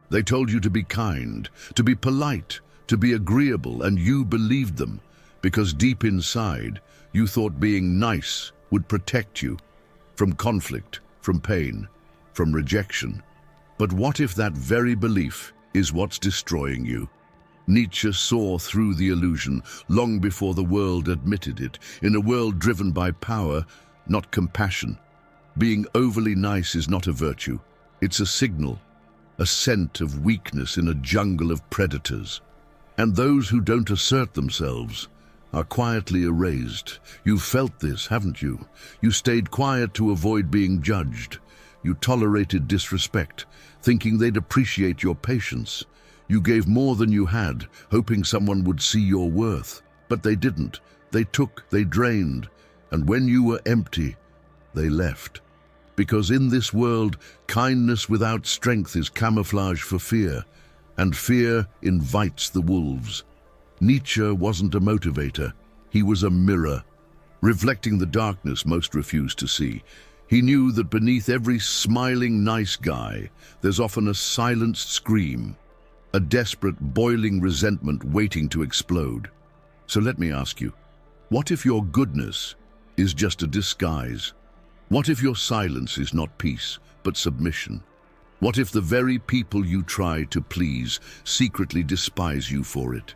They told you to be kind, to be polite, to be agreeable, and you believed them, because deep inside, you thought being nice would protect you from conflict, from pain, from rejection. But what if that very belief is what's destroying you? Nietzsche saw through the illusion long before the world admitted it, in a world driven by power, not compassion. Being overly nice is not a virtue. It's a signal, a scent of weakness in a jungle of predators. And those who don't assert themselves are quietly erased. You've felt this, haven't you? You stayed quiet to avoid being judged. You tolerated disrespect, thinking they'd appreciate your patience. You gave more than you had, hoping someone would see your worth. But they didn't. They took, they drained. And when you were empty, they left. Because in this world, kindness without strength is camouflage for fear, and fear invites the wolves. Nietzsche wasn't a motivator. He was a mirror, reflecting the darkness most refused to see. He knew that beneath every smiling nice guy, there's often a silenced scream, a desperate, boiling resentment waiting to explode. So let me ask you, what if your goodness is just a disguise? What if your silence is not peace, but submission? What if the very people you try to please secretly despise you for it?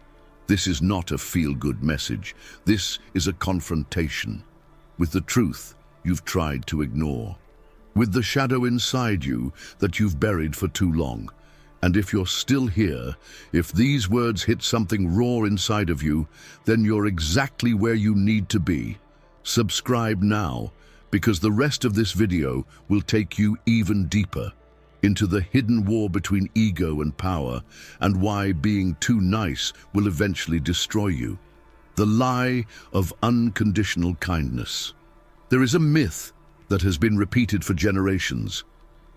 This is not a feel-good message. This is a confrontation with the truth you've tried to ignore, with the shadow inside you that you've buried for too long. And if you're still here, if these words hit something raw inside of you, then you're exactly where you need to be. Subscribe now, because the rest of this video will take you even deeper into the hidden war between ego and power, and why being too nice will eventually destroy you. The lie of unconditional kindness. There is a myth that has been repeated for generations,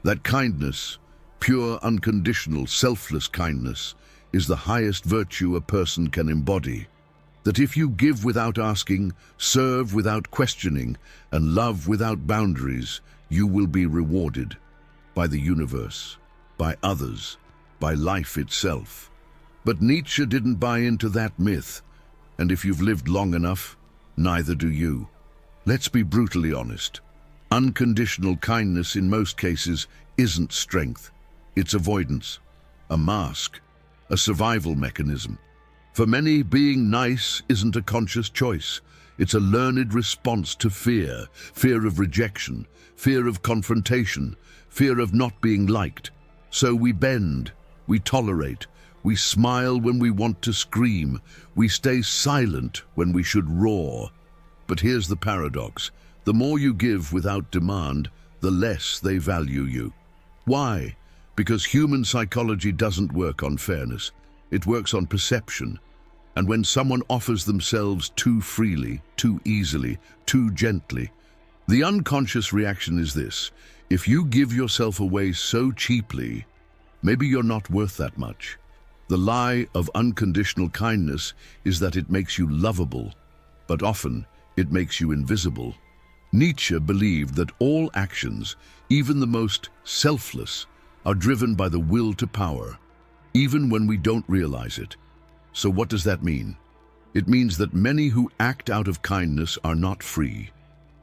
that kindness, pure, unconditional, selfless kindness, is the highest virtue a person can embody. That if you give without asking, serve without questioning, and love without boundaries, you will be rewarded by the universe, by others, by life itself. But Nietzsche didn't buy into that myth, and if you've lived long enough, neither do you. Let's be brutally honest. Unconditional kindness in most cases isn't strength. It's avoidance, a mask, a survival mechanism. For many, being nice isn't a conscious choice. It's a learned response to fear, fear of rejection, fear of confrontation, fear of not being liked. So we bend, we tolerate, we smile when we want to scream, we stay silent when we should roar. But here's the paradox. The more you give without demand, the less they value you. Why? Because human psychology doesn't work on fairness. It works on perception. And when someone offers themselves too freely, too easily, too gently, the unconscious reaction is this: if you give yourself away so cheaply, maybe you're not worth that much. The lie of unconditional kindness is that it makes you lovable, but often it makes you invisible. Nietzsche believed that all actions, even the most selfless, are driven by the will to power, even when we don't realize it. So what does that mean? It means that many who act out of kindness are not free.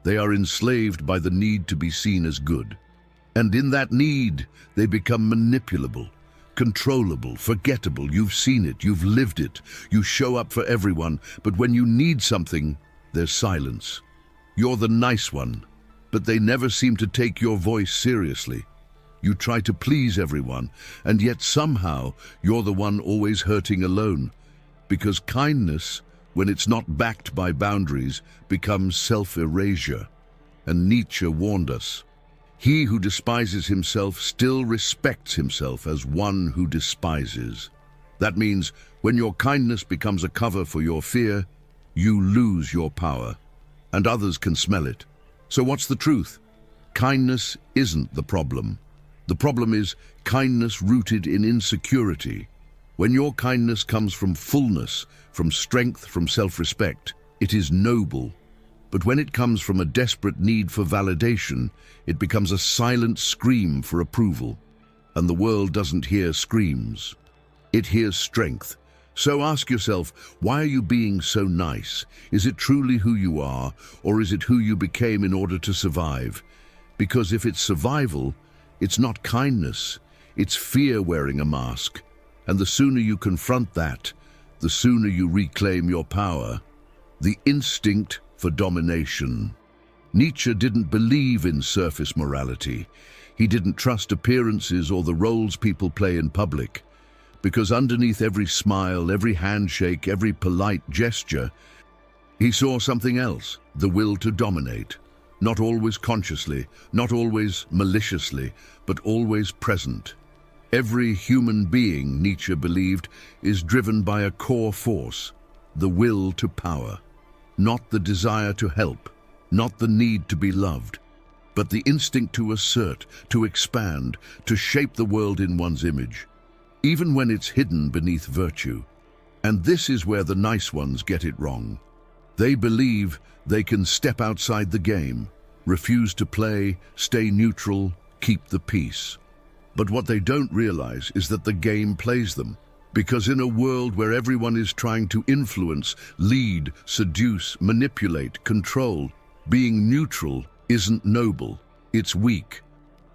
They are enslaved by the need to be seen as good. And in that need, they become manipulable, controllable, forgettable. You've seen it, you've lived it. You show up for everyone, but when you need something, there's silence. You're the nice one, but they never seem to take your voice seriously. You try to please everyone, and yet somehow you're the one always hurting alone. Because kindness, when it's not backed by boundaries, becomes self-erasure. And Nietzsche warned us. He who despises himself still respects himself as one who despises. That means when your kindness becomes a cover for your fear, you lose your power, and others can smell it. So what's the truth? Kindness isn't the problem. The problem is kindness rooted in insecurity. When your kindness comes from fullness, from strength, from self-respect, it is noble. But when it comes from a desperate need for validation, it becomes a silent scream for approval. and the world doesn't hear screams. It hears strength. So ask yourself, why are you being so nice? Is it truly who you are, or is it who you became in order to survive? Because if it's survival, it's not kindness, it's fear wearing a mask. And the sooner you confront that, the sooner you reclaim your power. The instinct for domination. Nietzsche didn't believe in surface morality. He didn't trust appearances or the roles people play in public. Because underneath every smile, every handshake, every polite gesture, he saw something else, the will to dominate. Not always consciously, not always maliciously, but always present. Every human being, Nietzsche believed, is driven by a core force, the will to power. Not the desire to help, not the need to be loved, but the instinct to assert, to expand, to shape the world in one's image, even when it's hidden beneath virtue. And this is where the nice ones get it wrong. They believe they can step outside the game, refuse to play, stay neutral, keep the peace. But what they don't realize is that the game plays them. Because in a world where everyone is trying to influence, lead, seduce, manipulate, control, being neutral isn't noble, it's weak.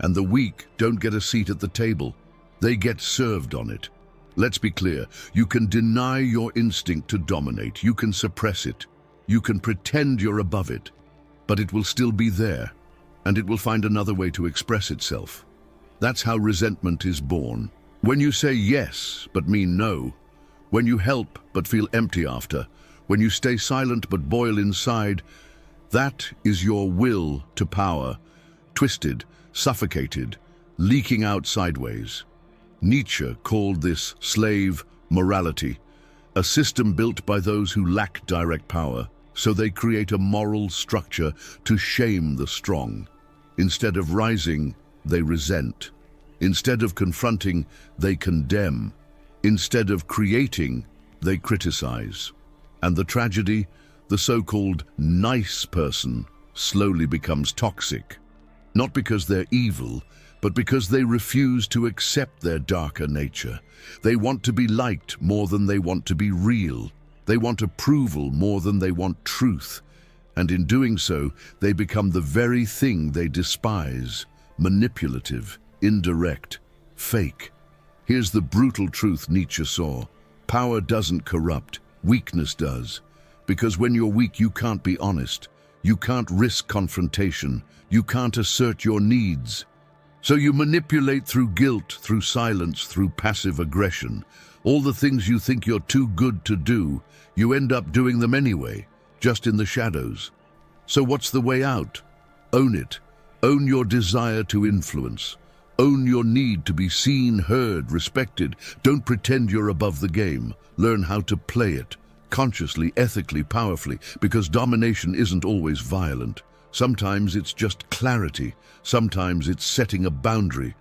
And the weak don't get a seat at the table. They get served on it. Let's be clear, you can deny your instinct to dominate, you can suppress it, you can pretend you're above it, but it will still be there, and it will find another way to express itself. That's how resentment is born. When you say yes, but mean no, when you help but feel empty after, when you stay silent but boil inside, that is your will to power, twisted, suffocated, leaking out sideways. Nietzsche called this slave morality, a system built by those who lack direct power, so they create a moral structure to shame the strong. Instead of rising, they resent. Instead of confronting, they condemn. Instead of creating, they criticize. And the tragedy, the so-called nice person slowly becomes toxic. Not because they're evil, but because they refuse to accept their darker nature. They want to be liked more than they want to be real. They want approval more than they want truth. And in doing so, they become the very thing they despise: manipulative, indirect, fake. Here's the brutal truth Nietzsche saw. Power doesn't corrupt, weakness does. Because when you're weak, you can't be honest. You can't risk confrontation. You can't assert your needs. So you manipulate through guilt, through silence, through passive aggression. All the things you think you're too good to do, you end up doing them anyway, just in the shadows. So what's the way out? Own it. Own your desire to influence. Own your need to be seen, heard, respected. Don't pretend you're above the game. Learn how to play it, consciously, ethically, powerfully, because domination isn't always violent. Sometimes it's just clarity. Sometimes it's setting a boundary.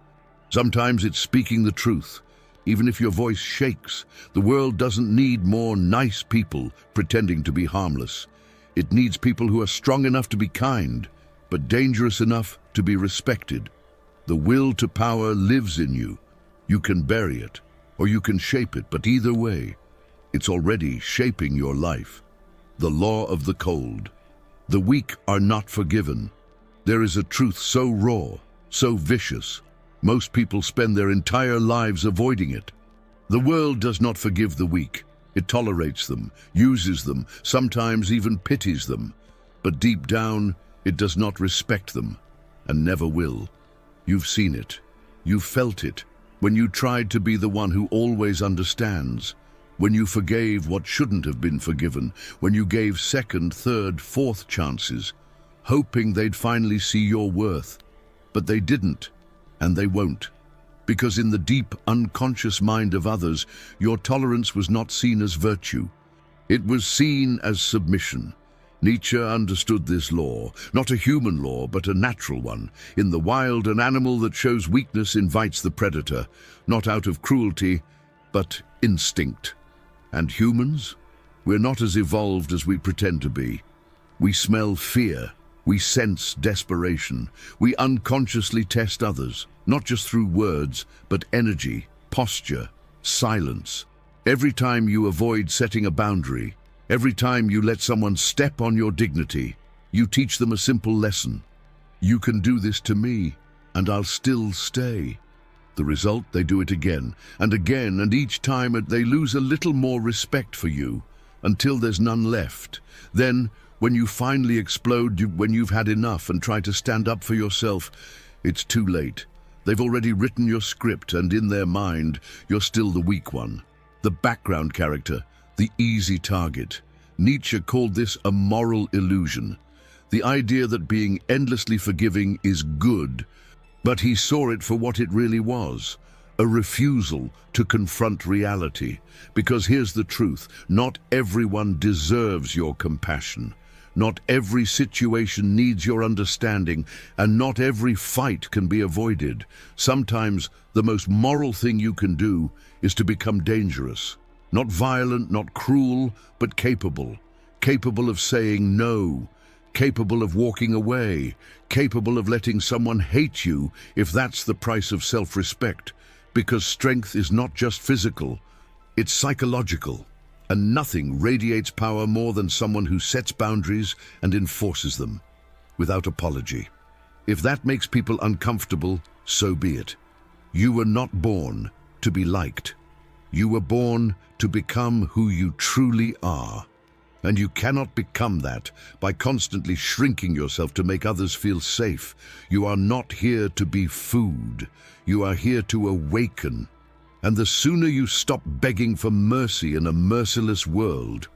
Sometimes it's speaking the truth. Even if your voice shakes, the world doesn't need more nice people pretending to be harmless. It needs people who are strong enough to be kind, but dangerous enough to be respected. The will to power lives in you. You can bury it, or you can shape it, but either way, it's already shaping your life. The law of the cold. The weak are not forgiven. There is a truth so raw, so vicious. Most people spend their entire lives avoiding it. The world does not forgive the weak. It tolerates them, uses them, sometimes even pities them. But deep down, it does not respect them, and never will. You've seen it. You've felt it. When you tried to be the one who always understands. When you forgave what shouldn't have been forgiven. When you gave second, third, fourth chances, hoping they'd finally see your worth. But they didn't, and they won't. Because in the deep, unconscious mind of others, your tolerance was not seen as virtue. It was seen as submission. Nietzsche understood this law, not a human law, but a natural one. In the wild, an animal that shows weakness invites the predator, not out of cruelty, but instinct. And humans? We're not as evolved as we pretend to be. We smell fear, We sense desperation. We unconsciously test others, not just through words, but energy, posture, silence. Every time you avoid setting a boundary, every time you let someone step on your dignity, you teach them a simple lesson. You can do this to me, and I'll still stay. The result, they do it again, and each time they lose a little more respect for you, until there's none left. Then, when you finally explode, when you've had enough and try to stand up for yourself, it's too late. They've already written your script, and in their mind, you're still the weak one, the background character, the easy target. Nietzsche called this a moral illusion, the idea that being endlessly forgiving is good, but he saw it for what it really was, a refusal to confront reality. Because here's the truth, not everyone deserves your compassion. Not every situation needs your understanding, and not every fight can be avoided. Sometimes the most moral thing you can do is to become dangerous. Not violent, not cruel, but capable. Capable of saying no. Capable of walking away. Capable of letting someone hate you if that's the price of self-respect. Because strength is not just physical, it's psychological. And nothing radiates power more than someone who sets boundaries and enforces them, without apology. If that makes people uncomfortable, so be it. You were not born to be liked. You were born to become who you truly are. And you cannot become that by constantly shrinking yourself to make others feel safe. You are not here to be food. You are here to awaken. And the sooner you stop begging for mercy in a merciless world,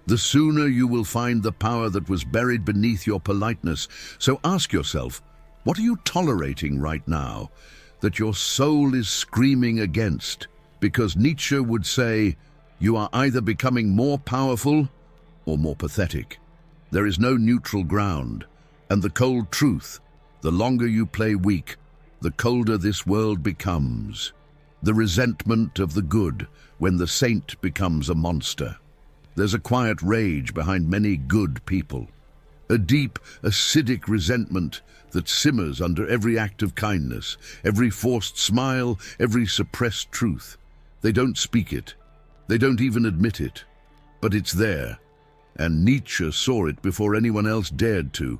the sooner you will find the power that was buried beneath your politeness. So ask yourself, what are you tolerating right now that your soul is screaming against? Because Nietzsche would say, you are either becoming more powerful or more pathetic. There is no neutral ground, and the cold truth, the longer you play weak, the colder this world becomes. The resentment of the good when the saint becomes a monster. There's a quiet rage behind many good people, a deep, acidic resentment that simmers under every act of kindness, every forced smile, every suppressed truth. They don't speak it, they don't even admit it, but it's there. And Nietzsche saw it before anyone else dared to.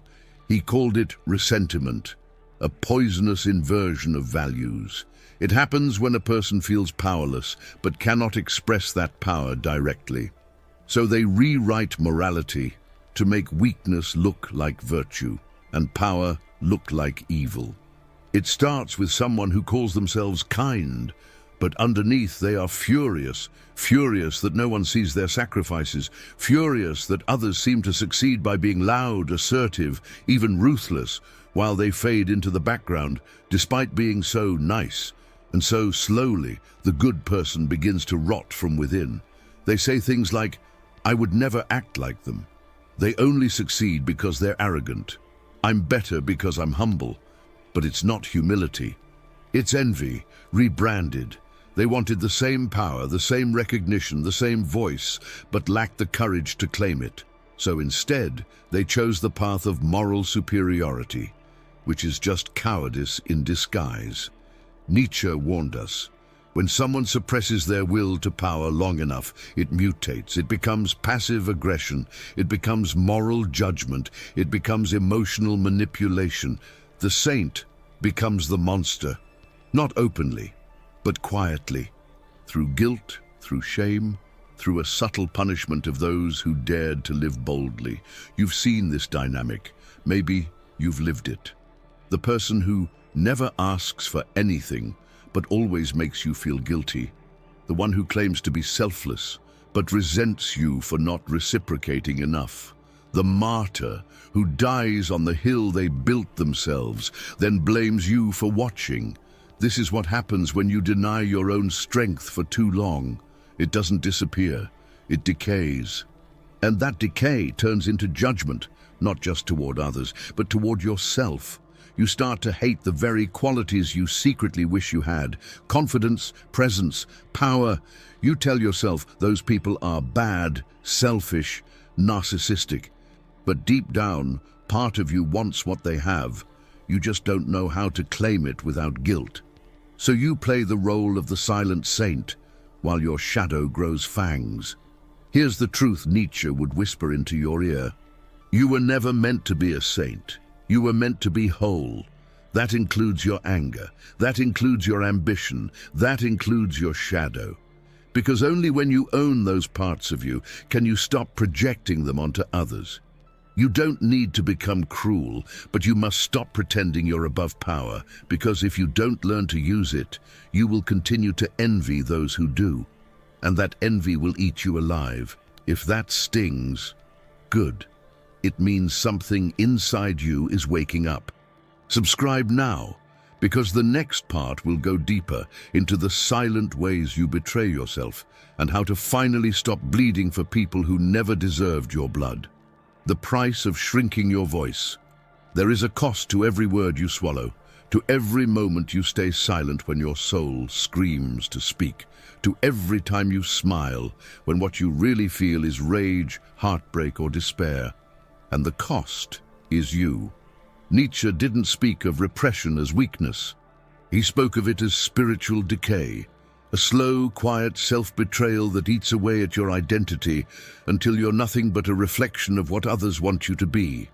He called it ressentiment, a poisonous inversion of values. It happens when a person feels powerless, but cannot express that power directly. So they rewrite morality to make weakness look like virtue, and power look like evil. It starts with someone who calls themselves kind, but underneath they are furious, furious that no one sees their sacrifices, furious that others seem to succeed by being loud, assertive, even ruthless, while they fade into the background, despite being so nice. And so slowly, the good person begins to rot from within. They say things like, I would never act like them. They only succeed because they're arrogant. I'm better because I'm humble. But it's not humility. It's envy, rebranded. They wanted the same power, the same recognition, the same voice, but lacked the courage to claim it. So instead, they chose the path of moral superiority, which is just cowardice in disguise. Nietzsche warned us, when someone suppresses their will to power long enough, it mutates, it becomes passive aggression, it becomes moral judgment, it becomes emotional manipulation. The saint becomes the monster, not openly, but quietly, through guilt, through shame, through a subtle punishment of those who dared to live boldly. You've seen this dynamic. Maybe you've lived it. The person who never asks for anything, but always makes you feel guilty. The one who claims to be selfless, but resents you for not reciprocating enough. The martyr who dies on the hill they built themselves, then blames you for watching. This is what happens when you deny your own strength for too long. It doesn't disappear, it decays. And that decay turns into judgment, not just toward others, but toward yourself. You start to hate the very qualities you secretly wish you had. Confidence, presence, power. You tell yourself those people are bad, selfish, narcissistic. But deep down, Part of you wants what they have. You just don't know how to claim it without guilt. So you play the role of the silent saint while your shadow grows fangs. Here's the truth Nietzsche would whisper into your ear. You were never meant to be a saint. You were meant to be whole. That includes your anger. That includes your ambition. That includes your shadow. Because only when you own those parts of you can you stop projecting them onto others. You don't need to become cruel, but you must stop pretending you're above power, because if you don't learn to use it, you will continue to envy those who do. And that envy will eat you alive. If that stings, good. It means something inside you is waking up. Subscribe now, because the next part will go deeper into the silent ways you betray yourself and how to finally stop bleeding for people who never deserved your blood. The price of shrinking your voice. There is a cost to every word you swallow, to every moment you stay silent when your soul screams to speak, to every time you smile when what you really feel is rage, heartbreak, or despair. And the cost is you. Nietzsche didn't speak of repression as weakness. He spoke of it as spiritual decay, a slow, quiet self-betrayal that eats away at your identity until you're nothing but a reflection of what others want you to be.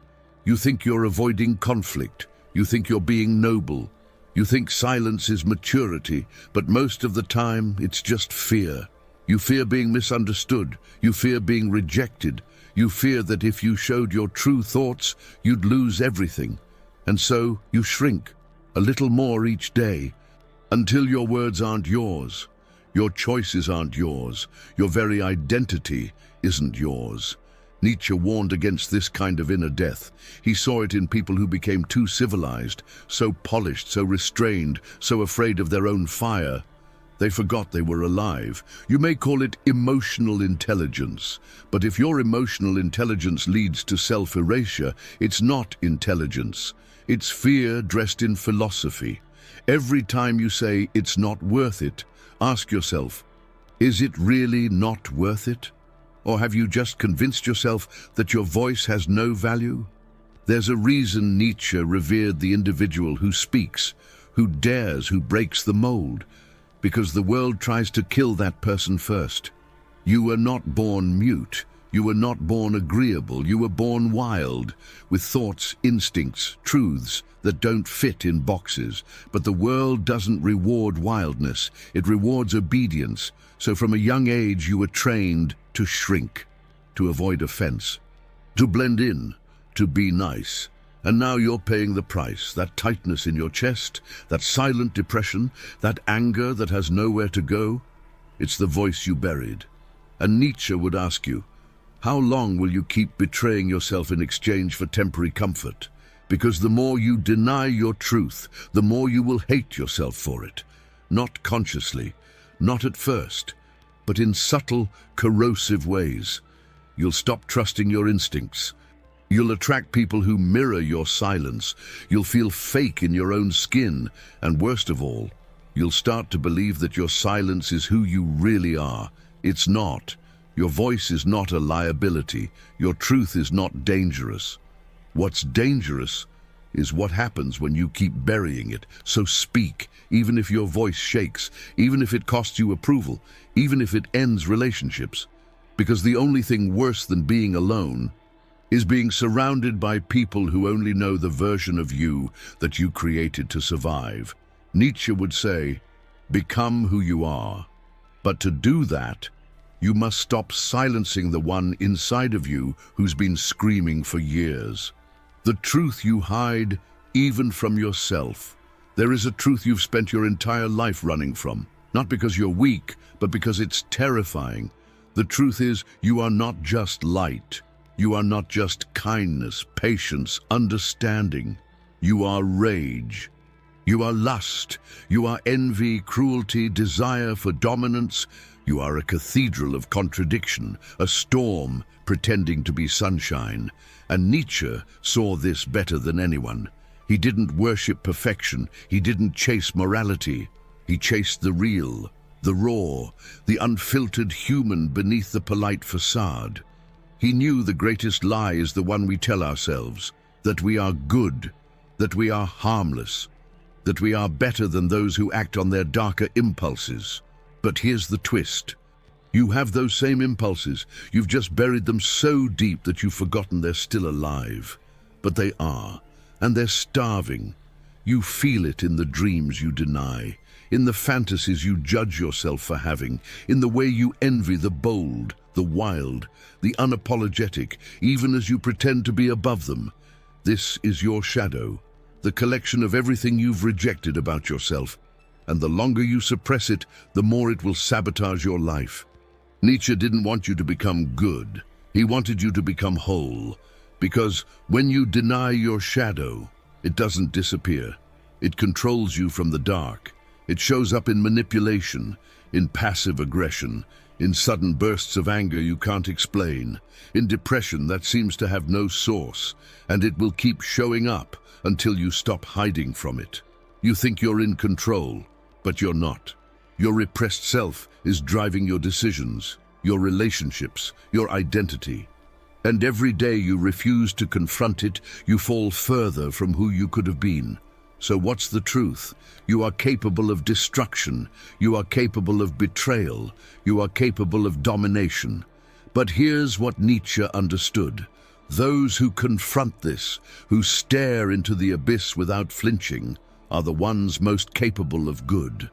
You think you're avoiding conflict. You think you're being noble. You think silence is maturity, but most of the time it's just fear. You fear being misunderstood. You fear being rejected. You fear that if you showed your true thoughts, you'd lose everything. And so you shrink a little more each day until your words aren't yours. Your choices aren't yours. Your very identity isn't yours. Nietzsche warned against this kind of inner death. He saw it in people who became too civilized, so polished, so restrained, so afraid of their own fire. They forgot they were alive. You may call it emotional intelligence, but if your emotional intelligence leads to self-erasure, it's not intelligence. It's fear dressed in philosophy. Every time you say it's not worth it, ask yourself, is it really not worth it? Or have you just convinced yourself that your voice has no value? There's a reason Nietzsche revered the individual who speaks, who dares, who breaks the mold. Because the world tries to kill that person first. You were not born mute. You were not born agreeable. You were born wild, with thoughts, instincts, truths that don't fit in boxes. But the world doesn't reward wildness. It rewards obedience. So from a young age you were trained to shrink, to avoid offense, to blend in, to be nice. And now you're paying the price, that tightness in your chest, that silent depression, that anger that has nowhere to go. It's the voice you buried. And Nietzsche would ask you, how long will you keep betraying yourself in exchange for temporary comfort? Because the more you deny your truth, the more you will hate yourself for it. Not consciously, not at first, but in subtle, corrosive ways. You'll stop trusting your instincts. You'll attract people who mirror your silence. You'll feel fake in your own skin. And worst of all, you'll start to believe that your silence is who you really are. It's not. Your voice is not a liability. Your truth is not dangerous. What's dangerous is what happens when you keep burying it. So speak, even if your voice shakes, even if it costs you approval, even if it ends relationships. Because the only thing worse than being alone is being surrounded by people who only know the version of you that you created to survive. Nietzsche would say, become who you are. But to do that, you must stop silencing the one inside of you who's been screaming for years. The truth you hide, even from yourself. There is a truth you've spent your entire life running from, not because you're weak, but because it's terrifying. The truth is, you are not just light. You are not just kindness, patience, understanding. You are rage. You are lust. You are envy, cruelty, desire for dominance. You are a cathedral of contradiction, a storm pretending to be sunshine. And Nietzsche saw this better than anyone. He didn't worship perfection. He didn't chase morality. He chased the real, the raw, the unfiltered human beneath the polite facade. He knew the greatest lie is the one we tell ourselves. that we are good, that we are harmless, that we are better than those who act on their darker impulses. But here's the twist. You have those same impulses. You've just buried them so deep that you've forgotten they're still alive. But they are, and they're starving. You feel it in the dreams you deny, in the fantasies you judge yourself for having, in the way you envy the bold, the wild, the unapologetic, even as you pretend to be above them. This is your shadow, the collection of everything you've rejected about yourself, and the longer you suppress it, the more it will sabotage your life. Nietzsche didn't want you to become good. He wanted you to become whole, because when you deny your shadow, it doesn't disappear. It controls you from the dark. It shows up in manipulation, in passive aggression, in sudden bursts of anger you can't explain, in depression that seems to have no source, and it will keep showing up until you stop hiding from it. You think you're in control, but you're not. Your repressed self is driving your decisions, your relationships, your identity. And every day you refuse to confront it, you fall further from who you could have been. So what's the truth? You are capable of destruction. You are capable of betrayal. You are capable of domination. But here's what Nietzsche understood. Those who confront this, who stare into the abyss without flinching, are the ones most capable of good.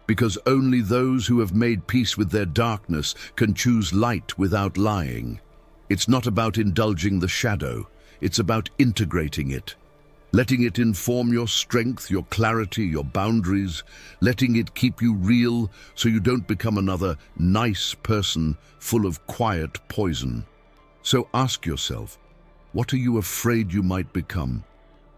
Because only those who have made peace with their darkness can choose light without lying. It's not about indulging the shadow. It's about integrating it. Letting it inform your strength, your clarity, your boundaries, letting it keep you real so you don't become another nice person full of quiet poison. So ask yourself, what are you afraid you might become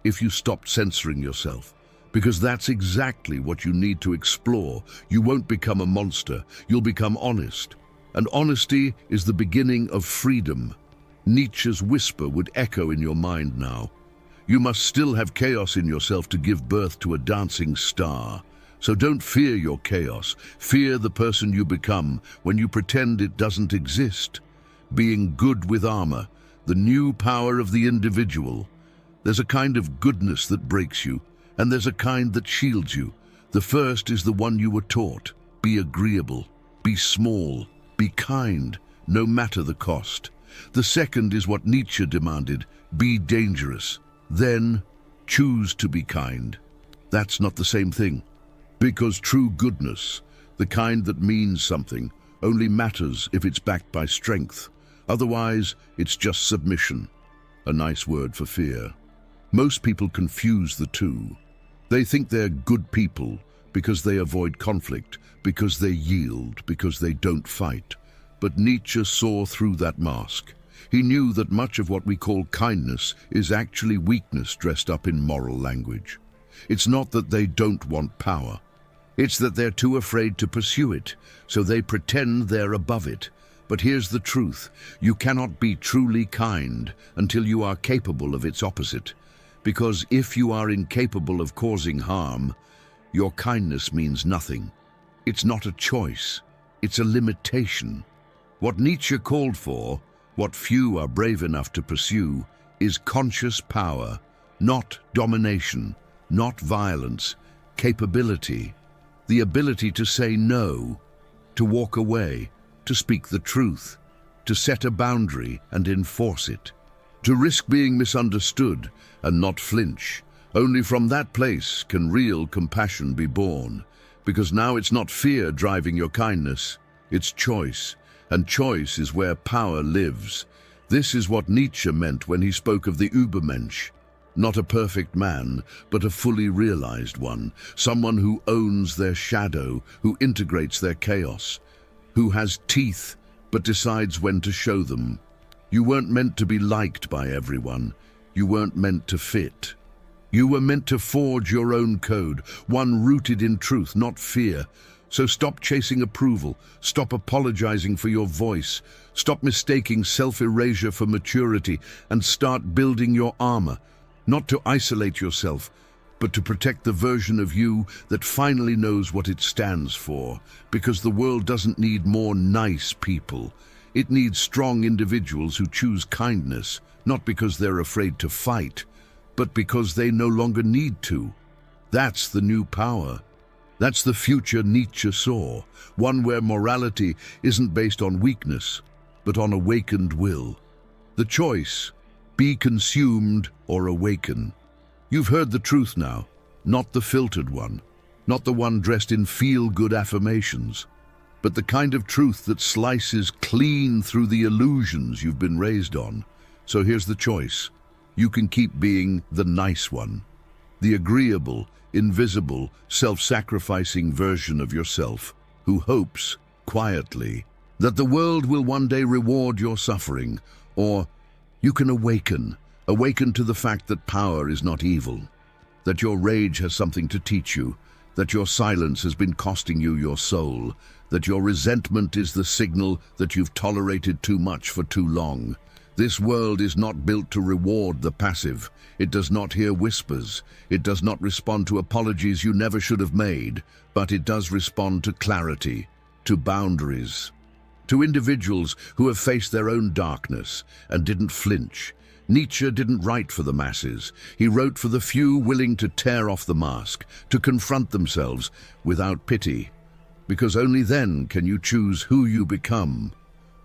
if you stopped censoring yourself? Because that's exactly what you need to explore. You won't become a monster, you'll become honest. And honesty is the beginning of freedom. Nietzsche's whisper would echo in your mind now. You must still have chaos in yourself to give birth to a dancing star. So don't fear your chaos. Fear the person you become when you pretend it doesn't exist. Being good with armor, the new power of the individual. There's a kind of goodness that breaks you, and there's a kind that shields you. The first is the one you were taught. Be agreeable, be small, be kind, no matter the cost. The second is what Nietzsche demanded. Be dangerous. Then choose to be kind. That's not the same thing. Because true goodness, the kind that means something, only matters if it's backed by strength. Otherwise, it's just submission. A nice word for fear. Most people confuse the two. They think they're good people because they avoid conflict, because they yield, because they don't fight. But Nietzsche saw through that mask. He knew that much of what we call kindness is actually weakness dressed up in moral language. It's not that they don't want power. It's that they're too afraid to pursue it, so they pretend they're above it. But here's the truth. You cannot be truly kind until you are capable of its opposite. Because if you are incapable of causing harm, your kindness means nothing. It's not a choice. It's a limitation. What Nietzsche called for, what few are brave enough to pursue, is conscious power, not domination, not violence, capability, the ability to say no, to walk away, to speak the truth, to set a boundary and enforce it, to risk being misunderstood and not flinch. Only from that place can real compassion be born, because now it's not fear driving your kindness, it's choice, and choice is where power lives. This is what Nietzsche meant when he spoke of the Übermensch. Not a perfect man, but a fully realized one, someone who owns their shadow, who integrates their chaos, who has teeth but decides when to show them. You weren't meant to be liked by everyone. You weren't meant to fit. You were meant to forge your own code, one rooted in truth, not fear. So stop chasing approval, stop apologizing for your voice, stop mistaking self-erasure for maturity, and start building your armor, not to isolate yourself, but to protect the version of you that finally knows what it stands for. Because the world doesn't need more nice people. It needs strong individuals who choose kindness, not because they're afraid to fight, but because they no longer need to. That's the new power. That's the future Nietzsche saw, one where morality isn't based on weakness, but on awakened will. The choice, be consumed or awaken. You've heard the truth now, not the filtered one, not the one dressed in feel-good affirmations, but the kind of truth that slices clean through the illusions you've been raised on. So here's the choice. You can keep being the nice one, the agreeable, invisible, self-sacrificing version of yourself who hopes, quietly, that the world will one day reward your suffering. Or you can awaken to the fact that power is not evil, that your rage has something to teach you, that your silence has been costing you your soul, that your resentment is the signal that you've tolerated too much for too long. This world is not built to reward the passive. It does not hear whispers. It does not respond to apologies you never should have made, but it does respond to clarity, to boundaries, to individuals who have faced their own darkness and didn't flinch. Nietzsche didn't write for the masses. He wrote for the few willing to tear off the mask, to confront themselves without pity. Because only then can you choose who you become.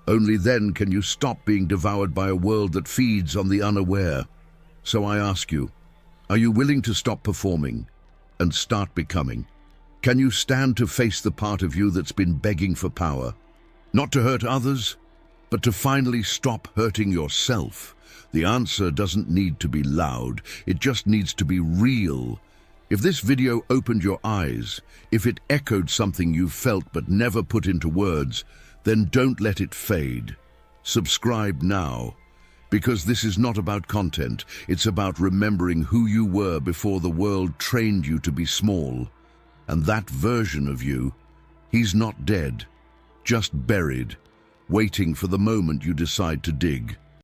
Only then can you stop being devoured by a world that feeds on the unaware. So I ask you, are you willing to stop performing and start becoming? Can you stand to face the part of you that's been begging for power? Not to hurt others, but to finally stop hurting yourself. The answer doesn't need to be loud, it just needs to be real. If this video opened your eyes, if it echoed something you've felt but never put into words, then don't let it fade. Subscribe now, because this is not about content, it's about remembering who you were before the world trained you to be small. And that version of you, he's not dead, just buried, waiting for the moment you decide to dig.